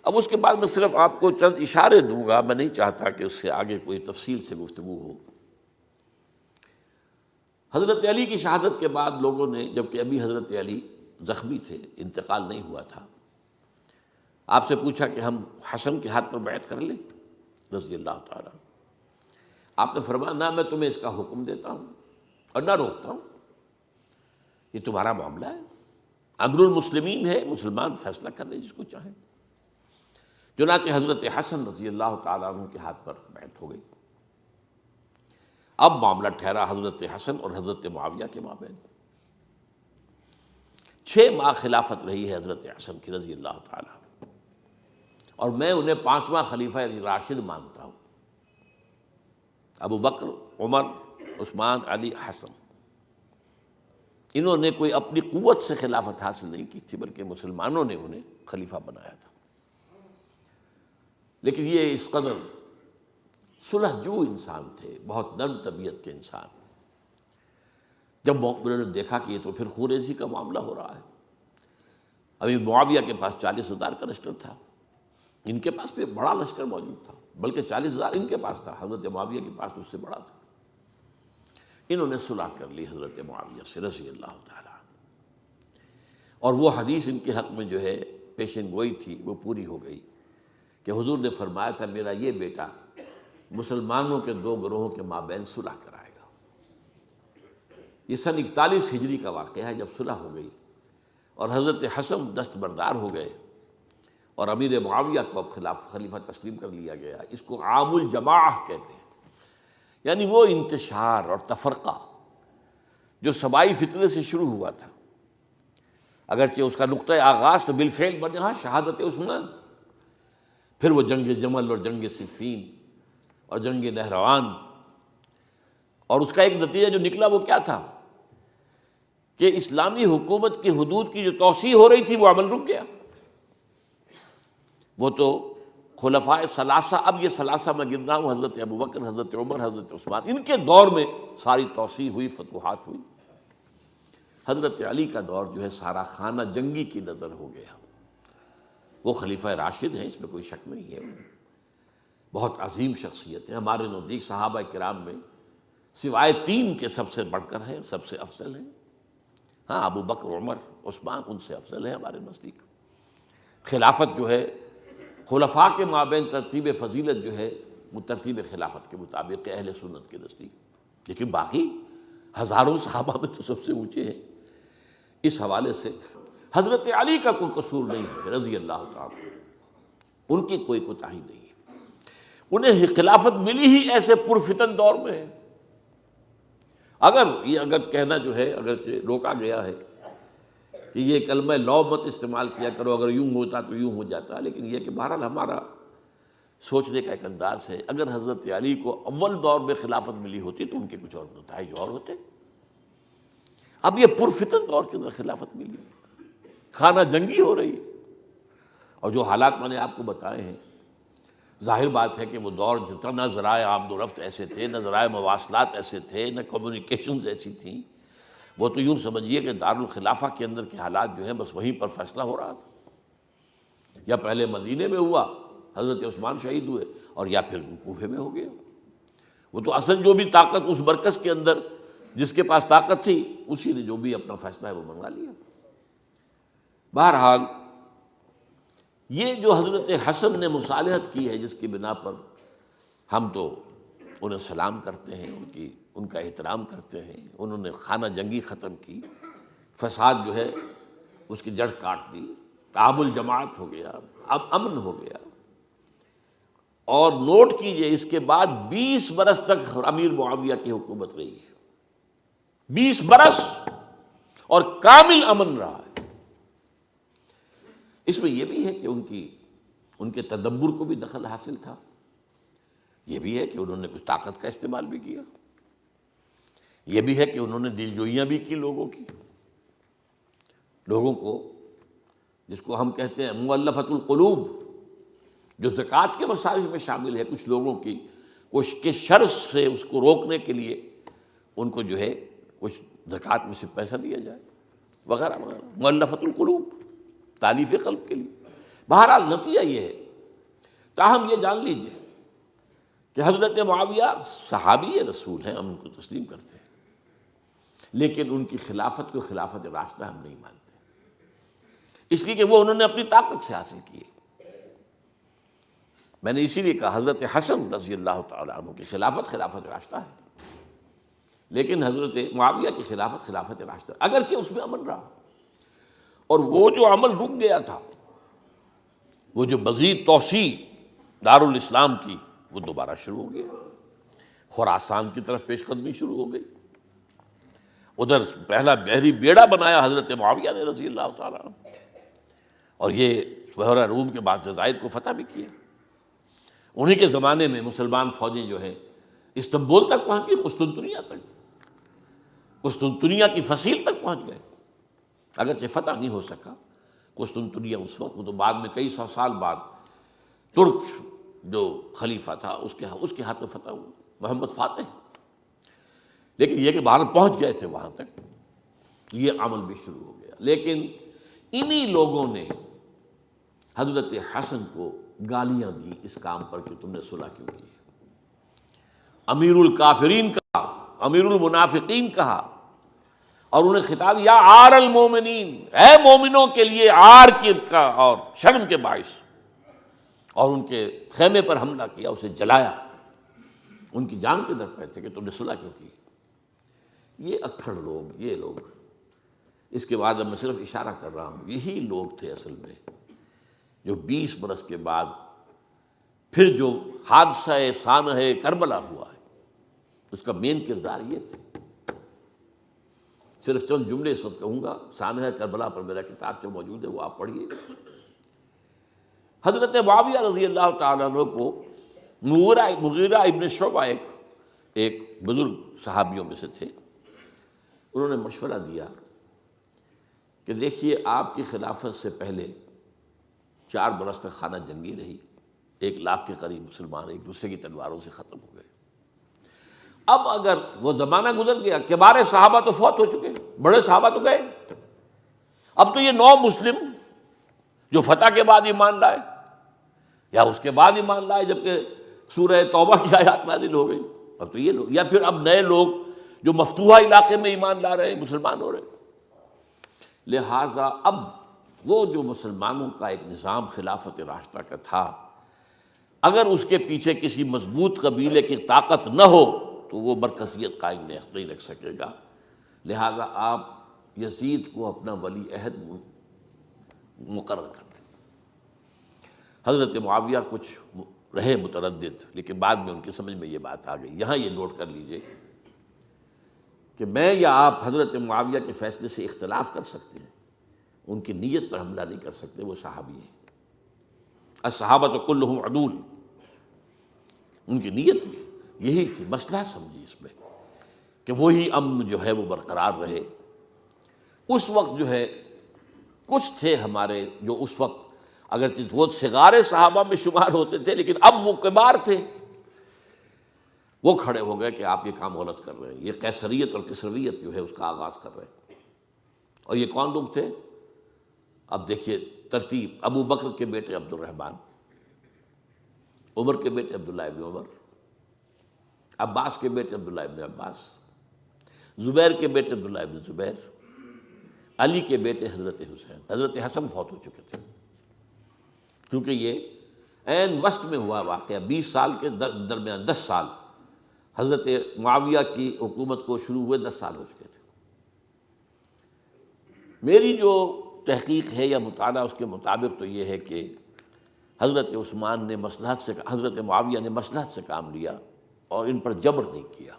اب اس کے بعد میں صرف آپ کو چند اشارے دوں گا، میں نہیں چاہتا کہ اس سے آگے کوئی تفصیل سے گفتگو ہو۔ حضرت علی کی شہادت کے بعد لوگوں نے، جبکہ ابھی حضرت علی زخمی تھے، انتقال نہیں ہوا تھا، آپ سے پوچھا کہ ہم حسن کے ہاتھ پر بیعت کر لیں رضی اللہ تعالیٰ۔ آپ نے فرمایا نہ میں تمہیں اس کا حکم دیتا ہوں اور نہ روکتا ہوں، یہ تمہارا معاملہ ہے، امر المسلمین ہے، مسلمان فیصلہ کر لیں جس کو چاہیں۔ چنانچہ حضرت حسن رضی اللہ تعالیٰ عنہ کے ہاتھ پر بیعت ہو گئی۔ اب معاملہ ٹھہرا حضرت حسن اور حضرت معاویہ کے مابین۔ 6 ماہ خلافت رہی ہے حضرت حسن کی رضی اللہ تعالیٰ، اور میں انہیں 5واں خلیفہ راشد مانتا ہوں۔ ابو بکر، عمر، عثمان، علی، حسن، انہوں نے کوئی اپنی قوت سے خلافت حاصل نہیں کی تھی، بلکہ مسلمانوں نے انہیں خلیفہ بنایا تھا۔ لیکن یہ اس قدر صلح جو انسان تھے، بہت نرم طبیعت کے انسان، جب انہوں نے دیکھا کہ یہ تو پھر خوریزی کا معاملہ ہو رہا ہے۔ ابھی معاویہ کے پاس 40,000 کا لشکر تھا، ان کے پاس بھی بڑا لشکر موجود تھا، بلکہ 40,000 ان کے پاس تھا، حضرت معاویہ کے پاس اس سے بڑا تھا۔ انہوں نے صلح کر لی حضرت معاویہ سے رضی اللہ تعالیٰ، اور وہ حدیث ان کے حق میں جو ہے پیشن گوئی تھی وہ پوری ہو گئی کہ حضور نے فرمایا تھا میرا یہ بیٹا مسلمانوں کے 2 گروہوں کے مابین صلح کرائے گا۔ یہ سن 41 ہجری کا واقعہ ہے، جب صلح ہو گئی اور حضرت حسن دستبردار ہو گئے اور امیر معاویہ کو اب خلیفہ تسلیم کر لیا گیا۔ اس کو عام الجماعہ کہتے ہیں، یعنی وہ انتشار اور تفرقہ جو سبائی فتنے سے شروع ہوا تھا، اگرچہ اس کا نقطہ آغاز تو بالفعل بنا شہادت عثمان، پھر وہ جنگ جمل اور جنگ صفین اور جنگ نہروان، اور اس کا ایک نتیجہ جو نکلا وہ کیا تھا کہ اسلامی حکومت کی حدود کی جو توسیع ہو رہی تھی وہ عمل رک گیا۔ وہ تو خلفائے ثلاثہ، اب یہ ثلاثہ میں گر رہا ہوں، حضرت ابوبکر، حضرت عمر، حضرت عثمان، ان کے دور میں ساری توسیع ہوئی، فتوحات ہوئی۔ حضرت علی کا دور جو ہے سارا خانہ جنگی کی نظر ہو گیا۔ وہ خلیفہ راشد ہیں، اس میں کوئی شک نہیں ہے، بہت عظیم شخصیت ہے، ہمارے نزدیک صحابہ کرام میں سوائے 3 کے سب سے بڑھ کر ہیں، سب سے افضل ہیں۔ ہاں ابو بکر، عمر، عثمان ان سے افضل ہیں ہمارے نزدیک۔ خلافت جو ہے خلفاء کے مابین ترتیب فضیلت جو ہے وہ ترتیب خلافت کے مطابق اہل سنت کے نزدیک، لیکن باقی ہزاروں صحابہ میں تو سب سے اونچے ہیں۔ اس حوالے سے حضرت علی کا کوئی قصور نہیں ہے رضی اللہ تعالیٰ، ان کی کوئی کوتاہی نہیں ہے، انہیں خلافت ملی ہی ایسے پرفتن دور میں ہے۔ اگر کہنا جو ہے اگرچہ روکا گیا ہے کہ یہ کلمہ لو مت استعمال کیا کرو، اگر یوں ہوتا تو یوں ہو جاتا، لیکن یہ کہ بہرحال ہمارا سوچنے کا ایک انداز ہے، اگر حضرت علی کو اول دور میں خلافت ملی ہوتی تو ان کے کچھ اور نتائج اور ہوتے۔ اب یہ پرفتن دور کے اندر خلافت ملی، خانہ جنگی ہو رہی ہے، اور جو حالات میں نے آپ کو بتائے ہیں، ظاہر بات ہے کہ وہ دور جتنا نہ ذرائع آمد و رفت ایسے تھے، نہ ذرائع مواصلات ایسے تھے، نہ کمیونیکیشنز ایسی تھیں، وہ تو یوں سمجھیے کہ دارالخلافہ کے اندر کے حالات جو ہیں بس وہیں پر فیصلہ ہو رہا تھا، یا پہلے مدینے میں ہوا، حضرت عثمان شہید ہوئے، اور یا پھر کوفے میں ہو گیا۔ وہ تو اصل جو بھی طاقت اس مرکز کے اندر جس کے پاس طاقت تھی اسی نے جو بھی اپنا فیصلہ ہے وہ منگا لیا۔ بہرحال یہ جو حضرت حسن نے مصالحت کی ہے، جس کی بنا پر ہم تو انہیں سلام کرتے ہیں، ان کا احترام کرتے ہیں، انہوں نے خانہ جنگی ختم کی، فساد جو ہے اس کی جڑ کاٹ دی، تعامل الجماعت ہو گیا، اب امن ہو گیا۔ اور نوٹ کیجئے اس کے بعد 20 برس تک امیر معاویہ کی حکومت رہی ہے، 20 برس، اور کامل امن رہا ہے۔ اس میں یہ بھی ہے کہ ان کے تدبر کو بھی دخل حاصل تھا، یہ بھی ہے کہ انہوں نے کچھ طاقت کا استعمال بھی کیا، یہ بھی ہے کہ انہوں نے دل جوئیاں بھی کی لوگوں کو، جس کو ہم کہتے ہیں مؤلفۃ القلوب، جو زکوٰۃ کے مصارف میں شامل ہے، کچھ لوگوں کی کوشش کے شر سے اس کو روکنے کے لیے ان کو جو ہے کچھ زکوٰۃ میں سے پیسہ دیا جائے وغیرہ وغیرہ، مؤلفۃ القلوب، تالیف قلب کے لیے۔ بہرحال نتیجہ یہ ہے، تاہم یہ جان لیجیے کہ حضرت معاویہ صحابی رسول ہیں، ہم ان کو تسلیم کرتے ہیں، لیکن ان کی خلافت کو خلافت راشدہ ہم نہیں مانتے، اس لیے کہ وہ انہوں نے اپنی طاقت سے حاصل کیے۔ میں نے اسی لیے کہا حضرت حسن رضی اللہ تعالیٰ عنہ کی خلافت خلافت راشدہ ہے، لیکن حضرت معاویہ کی خلافت خلافت راشدہ، اگرچہ اس میں عمل رہا، اور وہ جو عمل رک گیا تھا، وہ جو مزید توسیع دارالاسلام کی، وہ دوبارہ شروع ہو گیا، خراسان کی طرف پیش قدمی شروع ہو گئی۔ ادھر پہلا بحری بیڑا بنایا حضرت معاویہ نے رضی اللہ تعالیٰ عنہ، اور یہ بحیرہ روم کے بعد جزائر کو فتح بھی کیا۔ انہی کے زمانے میں مسلمان فوجیں جو ہیں استنبول تک پہنچ گئی، قسطنطنیہ تک، قسطنطنیہ کی فصیل تک پہنچ گئے، اگرچہ فتح نہیں ہو سکا قسطنطنیہ اس وقت، وہ تو بعد میں کئی سو سال بعد ترک جو خلیفہ تھا اس کے ہاتھوں فتح ہوا، محمد فاتح، لیکن یہ کہ باہر پہنچ گئے تھے وہاں تک، یہ عمل بھی شروع ہو گیا۔ لیکن انہی لوگوں نے حضرت حسن کو گالیاں دی اس کام پر کہ تم نے صلح کیوں کی، امیر الکافرین کہا، امیر المنافقین کہا، اور انہیں خطاب یا عار المومنین، اے مومنوں کے لیے عار کی کا اور شرم کے باعث، اور ان کے خیمے پر حملہ کیا، اسے جلایا، ان کی جان کے در پہ تھے کہ تم نے صلح کیوں کی۔ یہ اکھڑ لوگ، یہ لوگ، اس کے بعد اب میں صرف اشارہ کر رہا ہوں، یہی لوگ تھے اصل میں جو 20 برس کے بعد پھر جو حادثہ سانحہ کربلا ہوا ہے اس کا مین کردار یہ تھے۔ صرف چند جملے اس وقت کہوں گا، سانحہ کربلا پر میرا کتاب جو موجود ہے وہ آپ پڑھیے۔ حضرت معاویہ رضی اللہ تعالیٰ عنہ کو مغیرہ ابن شعبہ ایک بزرگ صحابیوں میں سے تھے، انہوں نے مشورہ دیا کہ دیکھیے آپ کی خلافت سے پہلے 4 برس تک خانہ جنگی رہی، 1 لاکھ کے قریب مسلمان ایک دوسرے کی تلواروں سے ختم ہو گئے۔ اب اگر وہ زمانہ گزر گیا، کبار صحابہ تو فوت ہو چکے، بڑے صحابہ تو گئے، اب تو یہ 9 مسلم جو فتح کے بعد ایمان لائے یا اس کے بعد ایمان لائے جبکہ سورہ توبہ کی آیات نازل ہو گئی، اب تو یہ لوگ، یا پھر اب نئے لوگ جو مفتوحہ علاقے میں ایمان لا رہے ہیں، مسلمان ہو رہے ہیں۔ لہٰذا اب وہ جو مسلمانوں کا ایک نظام خلافت راشدہ کا تھا، اگر اس کے پیچھے کسی مضبوط قبیلے کی طاقت نہ ہو تو وہ مرکزیت قائم نہیں رکھ سکے گا، لہذا آپ یزید کو اپنا ولی عہد مقرر کر دیں۔ حضرت معاویہ کچھ رہے متردد، لیکن بعد میں ان کی سمجھ میں یہ بات آ گئی۔ یہاں یہ نوٹ کر لیجئے کہ میں یا آپ حضرت معاویہ کے فیصلے سے اختلاف کر سکتے ہیں، ان کی نیت پر حملہ نہیں کر سکتے، وہ صحابی ہیں، الصحابۃ کلھم عدول، ان کی نیت بھی یہی تھی، مسئلہ سمجھی اس میں کہ وہی امن جو ہے وہ برقرار رہے۔ اس وقت جو ہے کچھ تھے ہمارے جو اس وقت اگرچہ وہ صغار صحابہ میں شمار ہوتے تھے، لیکن اب وہ کبار تھے، وہ کھڑے ہو گئے کہ آپ یہ کام غلط کر رہے ہیں، یہ قیصریت اور کسرویت جو ہے اس کا آغاز کر رہے ہیں۔ اور یہ کون لوگ تھے؟ اب دیکھیے ترتیب، ابو بکر کے بیٹے عبد الرحمن، عمر کے بیٹے عبداللہ ابن عمر، عباس کے بیٹے عبداللہ ابن عباس، زبیر کے بیٹے عبداللہ ابن زبیر، علی کے بیٹے حضرت حسین۔ حضرت حسن فوت ہو چکے تھے کیونکہ یہ عین وسط میں ہوا واقعہ، 20 سال کے درمیان 10 سال حضرت معاویہ کی حکومت کو شروع ہوئے 10 سال ہو چکے تھے۔ میری جو تحقیق ہے یا مطالعہ اس کے مطابق تو یہ ہے کہ حضرت عثمان نے مصلحت سے، حضرت معاویہ نے مصلحت سے کام لیا اور ان پر جبر نہیں کیا،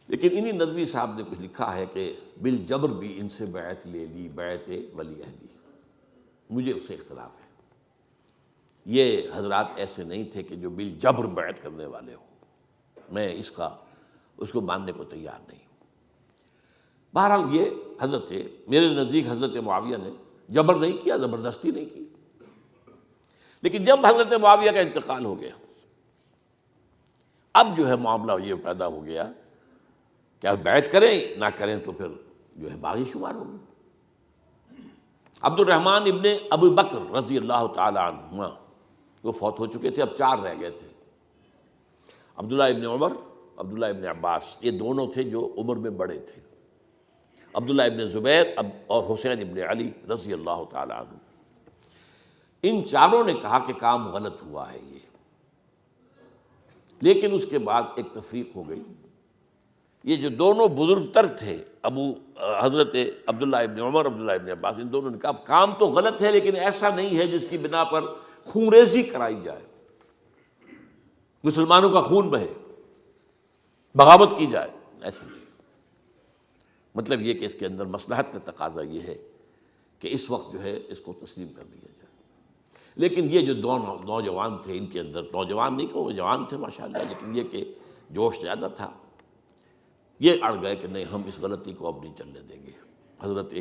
لیکن انہی ندوی صاحب نے کچھ لکھا ہے کہ بالجبر بھی ان سے بیعت لے لی، بیعت ولی عہدی، مجھے اس سے اختلاف ہے۔ یہ حضرات ایسے نہیں تھے کہ جو بالجبر بیعت کرنے والے ہوں، میں اس کو ماننے کو تیار نہیں ہوں۔ بہرحال یہ حضرت، میرے نزدیک حضرت معاویہ نے جبر نہیں کیا، زبردستی نہیں کی، لیکن جب حضرت معاویہ کا انتقال ہو گیا، اب جو ہے معاملہ یہ پیدا ہو گیا کہ اب بیعت کریں نہ کریں تو پھر جو ہے باغی شمار ہوگی۔ عبد الرحمن ابن ابو بکر رضی اللہ تعالی عنہما وہ فوت ہو چکے تھے، اب 4 رہ گئے تھے، عبداللہ ابن عمر، عبداللہ ابن عباس، یہ دونوں تھے جو عمر میں بڑے تھے، عبداللہ ابن زبیر اور حسین ابن علی رضی اللہ تعالی عنہ۔ ان چاروں نے کہا کہ کام غلط ہوا ہے یہ، لیکن اس کے بعد ایک تفریق ہو گئی۔ یہ جو دونوں بزرگ تر تھے، حضرت عبداللہ ابن عمر، عبداللہ ابن عباس، ان دونوں نے کہا کام تو غلط ہے لیکن ایسا نہیں ہے جس کی بنا پر خونریزی کرائی جائے، مسلمانوں کا خون بہے، بغاوت کی جائے، ایسا نہیں۔ مطلب یہ کہ اس کے اندر مصلحت کا تقاضا یہ ہے کہ اس وقت جو ہے اس کو تسلیم کر دیا جائے۔ لیکن یہ جو دو نوجوان تھے، ان کے اندر، نوجوان نہیں کہ وہ جوان تھے ماشاءاللہ، لیکن یہ کہ جوش زیادہ تھا، یہ اڑ گئے کہ نہیں ہم اس غلطی کو اب نہیں چلنے دیں گے۔ حضرت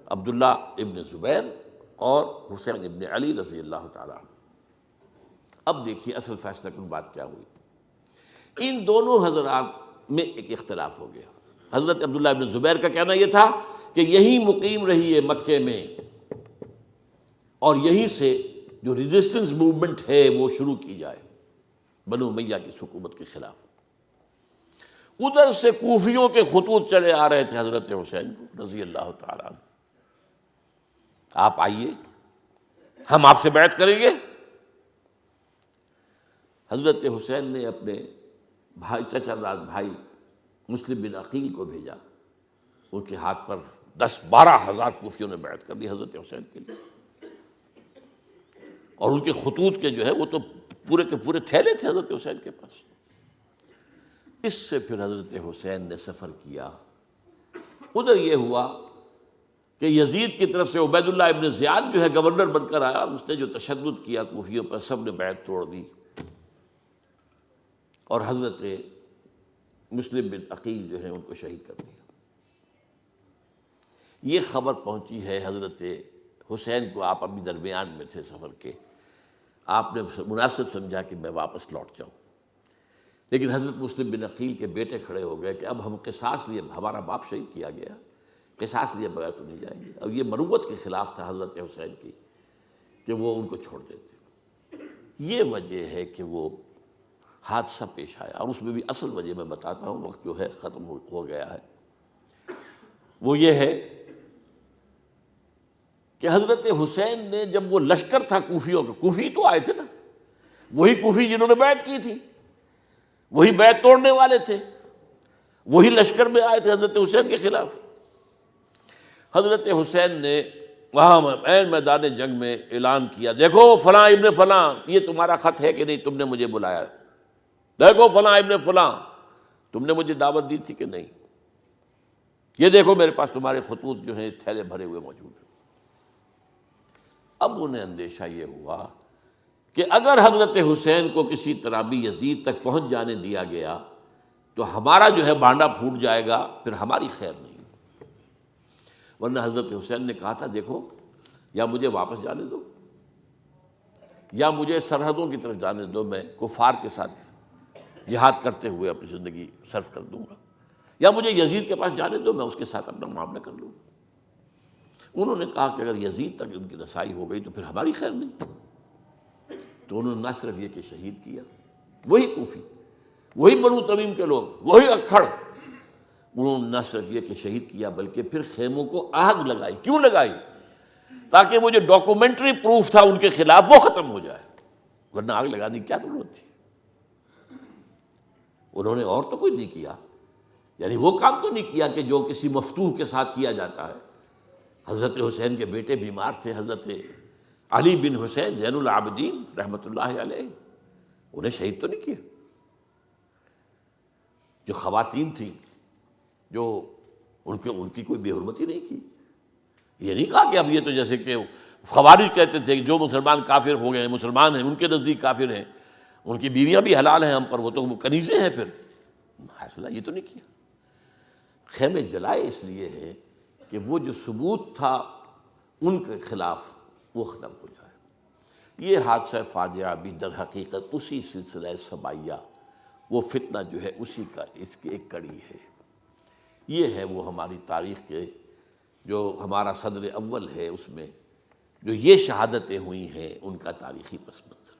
عبداللہ ابن زبیر اور حسین ابن علی رضی اللہ تعالیٰ عنہ۔ اب دیکھیے اصل فیصلہ کن بات کیا ہوئی، ان دونوں حضرات میں ایک اختلاف ہو گیا۔ حضرت عبداللہ ابن زبیر کا کہنا یہ تھا کہ یہی مقیم رہی ہے مکے میں، اور یہیں سے جو ریزسٹنس موومنٹ ہے وہ شروع کی جائے بنو امیہ کی حکومت کے خلاف۔ ادھر سے کوفیوں کے خطوط چلے آ رہے تھے حضرت حسین کو رضی اللہ تعالیٰ عنہ، آپ آئیے ہم آپ سے بیعت کریں گے۔ حضرت حسین نے اپنے بھائی، چچا داد بھائی مسلم بن عقیل کو بھیجا، ان کے ہاتھ پر 10-12 ہزار کوفیوں نے بیعت کر دی حضرت حسین کے لیے، اور ان کے خطوط کے جو ہے وہ تو پورے کے پورے تھیلے تھے حضرت حسین کے پاس۔ اس سے پھر حضرت حسین نے سفر کیا، ادھر یہ ہوا کہ یزید کی طرف سے عبید اللہ ابن زیاد جو ہے گورنر بن کر آیا، اس نے جو تشدد کیا کوفیوں پر، سب نے بیعت توڑ دی، اور حضرت مسلم بن عقیل جو ہے ان کو شہید کر دیا۔ یہ خبر پہنچی ہے حضرت حسین کو، آپ ابھی درمیان میں تھے سفر کے، آپ نے مناسب سمجھا کہ میں واپس لوٹ جاؤں، لیکن حضرت مسلم بن عقیل کے بیٹے کھڑے ہو گئے کہ اب ہم قصاص لیے، ہمارا باپ شہید کیا گیا، قصاص لیے بغیر تو نہیں جائیں گے۔ اور یہ مروت کے خلاف تھا حضرت حسین کی کہ وہ ان کو چھوڑ دیتے۔ یہ وجہ ہے کہ وہ حادثہ پیش آیا، اور اس میں بھی اصل وجہ میں بتاتا ہوں، وقت جو ہے ختم ہو گیا ہے، وہ یہ ہے کہ حضرت حسین نے جب وہ لشکر تھا کوفیوں کا، کوفی تو آئے تھے نا، وہی کوفی جنہوں نے بیعت کی تھی، وہی بیعت توڑنے والے تھے، وہی لشکر میں آئے تھے حضرت حسین کے خلاف۔ حضرت حسین نے وہاں عین میدان جنگ میں اعلان کیا، دیکھو فلاں ابن فلاں، یہ تمہارا خط ہے کہ نہیں، تم نے مجھے بلایا، دیکھو فلاں ابن فلاں، تم نے مجھے دعوت دی تھی کہ نہیں، یہ دیکھو میرے پاس تمہارے خطوط جو ہیں تھیلے بھرے ہوئے موجود ہیں۔ اب انہیں اندیشہ یہ ہوا کہ اگر حضرت حسین کو کسی طرح بھی یزید تک پہنچ جانے دیا گیا تو ہمارا جو ہے بانڈا پھوٹ جائے گا، پھر ہماری خیر نہیں۔ ورنہ حضرت حسین نے کہا تھا دیکھو یا مجھے واپس جانے دو، یا مجھے سرحدوں کی طرف جانے دو، میں کفار کے ساتھ جہاد کرتے ہوئے اپنی زندگی صرف کر دوں گا، یا مجھے یزید کے پاس جانے دو، میں اس کے ساتھ اپنا معاملہ کر لوں۔ انہوں نے کہا کہ اگر یزید تک ان کی رسائی ہو گئی تو پھر ہماری خیر نہیں۔ تو انہوں نے نہ صرف یہ کہ شہید کیا، وہی کوفی، وہی بنو تمیم کے لوگ، وہی اکھڑ، انہوں نے نہ صرف یہ کہ شہید کیا بلکہ پھر خیموں کو آگ لگائی۔ کیوں لگائی؟ تاکہ وہ جو ڈاکومنٹری پروف تھا ان کے خلاف وہ ختم ہو جائے، ورنہ آگ لگانے کی کیا ضرورت تھی؟ انہوں نے اور تو کوئی نہیں کیا، یعنی وہ کام تو نہیں کیا کہ جو کسی مفتوح کے ساتھ کیا جاتا ہے۔ حضرت حسین کے بیٹے بیمار تھے، حضرت علی بن حسین زین العابدین رحمۃ اللہ علیہ، انہیں شہید تو نہیں کیا۔ جو خواتین تھیں جو ان کی کوئی بے حرمتی نہیں کی۔ یہ نہیں کہا کہ اب یہ تو جیسے کہ خوارج کہتے تھے کہ جو مسلمان کافر ہو گئے ہیں، مسلمان ہیں، ان کے نزدیک کافر ہیں، ان کی بیویاں بھی حلال ہیں ہم پر، وہ تو کنیزیں ہیں، پھر حاصلہ یہ تو نہیں کیا۔ خیمے جلائے اس لیے ہے کہ وہ جو ثبوت تھا ان کے خلاف وہ ختم ہو جائے۔ یہ حادثہ فاجعہ بھی در حقیقت اسی سلسلہ سبائیہ، وہ فتنہ جو ہے اسی کا اس کی ایک کڑی ہے۔ یہ ہے وہ ہماری تاریخ کے جو ہمارا صدر اول ہے، اس میں جو یہ شہادتیں ہوئی ہیں ان کا تاریخی پس منظر۔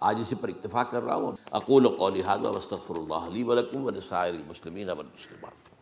آج اسی پر اکتفا کر رہا ہوں۔ اقول قولی ھذا واستغفر اللہ لی ولکم ولسائر المسلمین والمسلمات۔